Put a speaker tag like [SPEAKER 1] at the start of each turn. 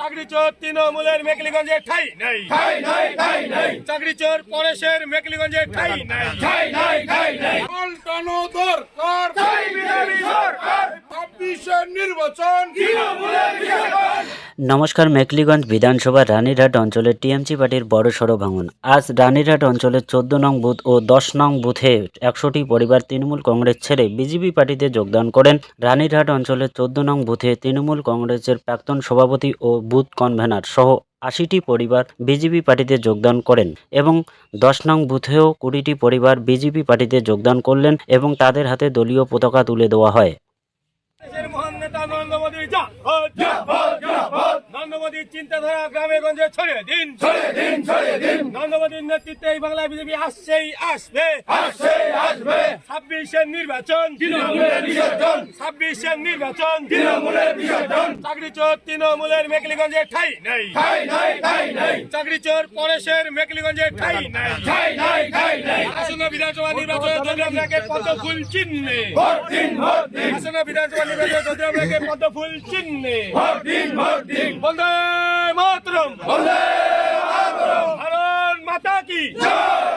[SPEAKER 1] চাকরি চোর তৃণমূলের মেকলিগঞ্জে ঠাই নাই, ঠাই নাই, ঠাই নাই। চাকরি চোর পরেশের মেকলিগঞ্জে ঠাই নাই, ঠাই নাই, ঠাই নাই।
[SPEAKER 2] পাল্টানো দরকার,
[SPEAKER 1] চাই বিজেপি সরকার,
[SPEAKER 2] 26-এর নির্বাচন
[SPEAKER 1] তৃণমূলের বিসর্জন।
[SPEAKER 3] নমস্কার। মেকলিগঞ্জ বিধানসভা রানীরহাট অঞ্চলের টিএমসি পার্টির বড়সড় ভাঙন। আজ রানীরহাট অঞ্চলের 14 নং বুথ ও 10 নং বুথে 100টি পরিবার তৃণমূল কংগ্রেস ছেড়ে বিজেপি পার্টিতে যোগদান করেন। রানীরহাট অঞ্চলের 14 নং বুথে তৃণমূল কংগ্রেসের প্রাক্তন সভাপতি ও বুথ কনভেনার সহ 80টি পরিবার বিজেপি পার্টিতে যোগদান করেন এবং 10 নং বুথেও 20টি পরিবার বিজেপি পার্টিতে যোগদান করলেন এবং তাদের হাতে দলীয় পতাকা তুলে দেওয়া হয়।
[SPEAKER 1] দেশের মহান নেতা নরেন্দ্র মোদী নরেন্দ্র মোদীর চিন্তাধারা গ্রামে গঞ্জে ছড়িয়ে দিন, ছড়িয়ে দিন, ছড়িয়ে দিন। নরেন্দ্র মোদীর নেতৃত্বে এই বাংলায় বিজেপি আসছেই আসবে, আসছেই আসবে। 26-এর নির্বাচন তৃণমূলের বিসর্জন, 26-এর নির্বাচন তৃণমূলের বিসর্জন। চাকরি চোর তৃণমূলের মেকলিগঞ্জে ঠাই নাই, ঠাই নাই, ঠাই নাই। চাকরি চোর পরেশের মেকলিগঞ্জে ঠাই নাই, ঠাই নাই, ঠাই নাই। আসন্ন বিধানসভা নির্বাচনে চন্দ্রবাবুকে পদ্ম ফুল চিহ্নে ভোট দিন, ভোট দিন। আসন্ন বিধানসভা নির্বাচনে চন্দ্রবাবুকে পদ্ম ফুল চিহ্নে ভোট দিন, ভোট দিন। বন্দে মাতরম, বন্দে মাতরম। ভারত মাতা কি জয়।